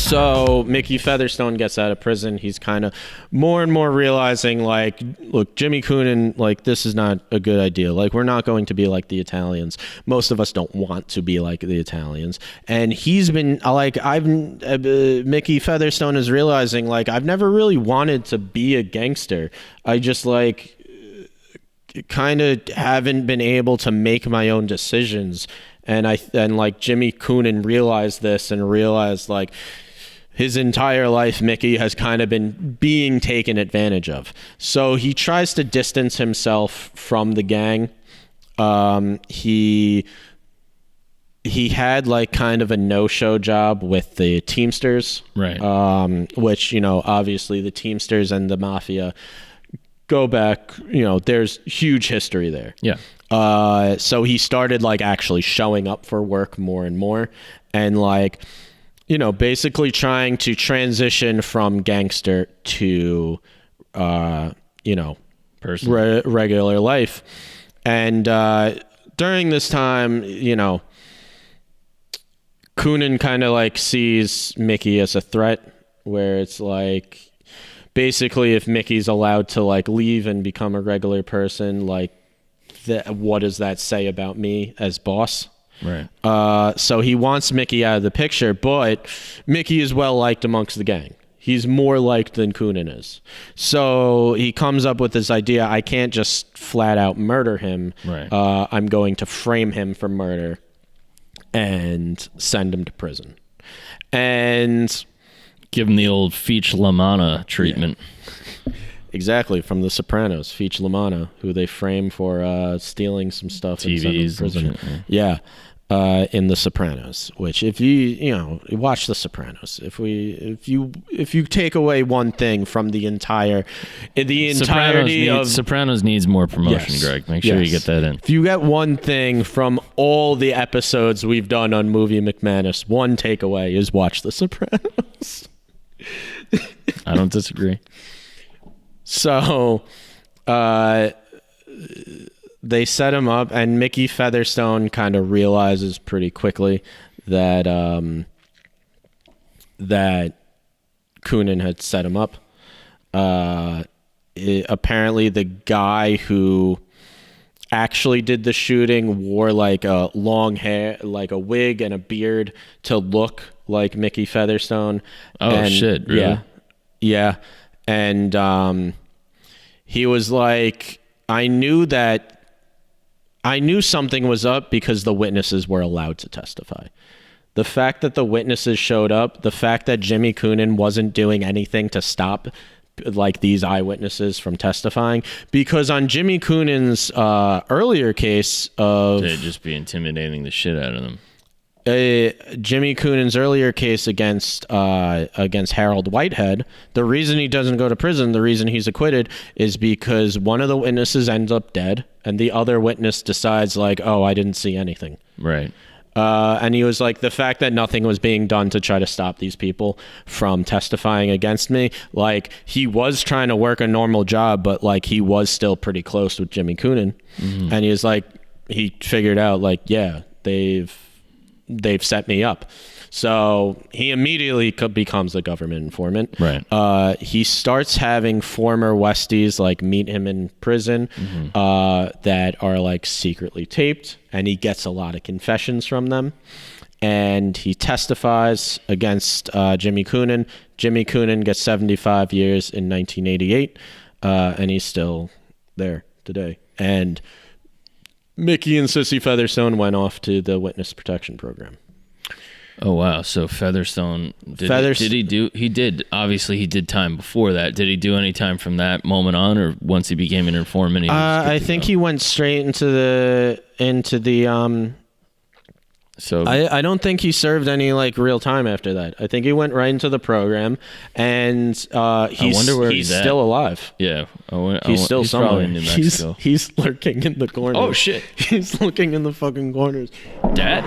So Mickey Featherstone gets out of prison. He's kind of more and more realizing, like, look, Jimmy Coonan, like, this is not a good idea. Like, we're not going to be like the Italians. Most of us don't want to be like the Italians. And he's been like, Mickey Featherstone is realizing, like, I've never really wanted to be a gangster. I just like kind of haven't been able to make my own decisions. And like Jimmy Coonan realized this and realized, like, his entire life, Mickey has kind of been being taken advantage of. So he tries to distance himself from the gang. He had like kind of a no-show job with the Teamsters, right? Which, you know, obviously the Teamsters and the mafia go back, you know, there's huge history there. Yeah. So he started like actually showing up for work more and more, and like, you know, basically trying to transition from gangster to, you know, regular life. And during this time, you know, Coonan kind of like sees Mickey as a threat, where it's like, basically if Mickey's allowed to like leave and become a regular person, like, what does that say about me as boss? Right. So he wants Mickey out of the picture, but Mickey is well liked amongst the gang. He's more liked than Coonan is. So he comes up with this idea: I can't just flat out murder him. Right. I'm going to frame him for murder and send him to prison. And give him the old Feach Lamana treatment. Yeah. Exactly, from The Sopranos, Feach Lamana, who they frame for stealing some stuff TVs in prison. And shit, yeah. In The Sopranos, which if you watch The Sopranos, if you take away one thing from the entirety of Sopranos needs more promotion, yes. Greg. Make sure you get that in. If you get one thing from all the episodes we've done on Movie McManus, one takeaway is watch The Sopranos. I don't disagree. So, they set him up, and Mickey Featherstone kind of realizes pretty quickly that that Coonan had set him up. Apparently, the guy who actually did the shooting wore like a long hair, like a wig and a beard to look like Mickey Featherstone. Oh, shit! Really? Yeah. And he was like, I knew something was up because the witnesses were allowed to testify. The fact that the witnesses showed up, the fact that Jimmy Coonan wasn't doing anything to stop like these eyewitnesses from testifying, because on Jimmy Coonan's earlier case of... They'd just be intimidating the shit out of them. Jimmy Coonan's earlier case against Harold Whitehead, the reason he doesn't go to prison, the reason he's acquitted, is because one of the witnesses ends up dead, and the other witness decides like, oh, I didn't see anything. Right. And he was like, the fact that nothing was being done to try to stop these people from testifying against me, like, he was trying to work a normal job, but like he was still pretty close with Jimmy Coonan. Mm-hmm. And he was like, he figured out like, yeah, they've set me up. So he immediately becomes a government informant. Right. He starts having former Westies like meet him in prison, mm-hmm. That are like secretly taped, and he gets a lot of confessions from them. And he testifies against Jimmy Coonan. Jimmy Coonan gets 75 years in 1988, and he's still there today. And Mickey and Sissy Featherstone went off to the witness protection program. Oh, wow. So Featherstone, he did time before that. Did he do any time from that moment on, or once he became an informant? I think he went straight into the so I don't think he served any like real time after that. I think he went right into the program, and he's still alive. Yeah, he's still somewhere in New Mexico. He's lurking in the corners. Oh shit! He's looking in the fucking corners. Dad.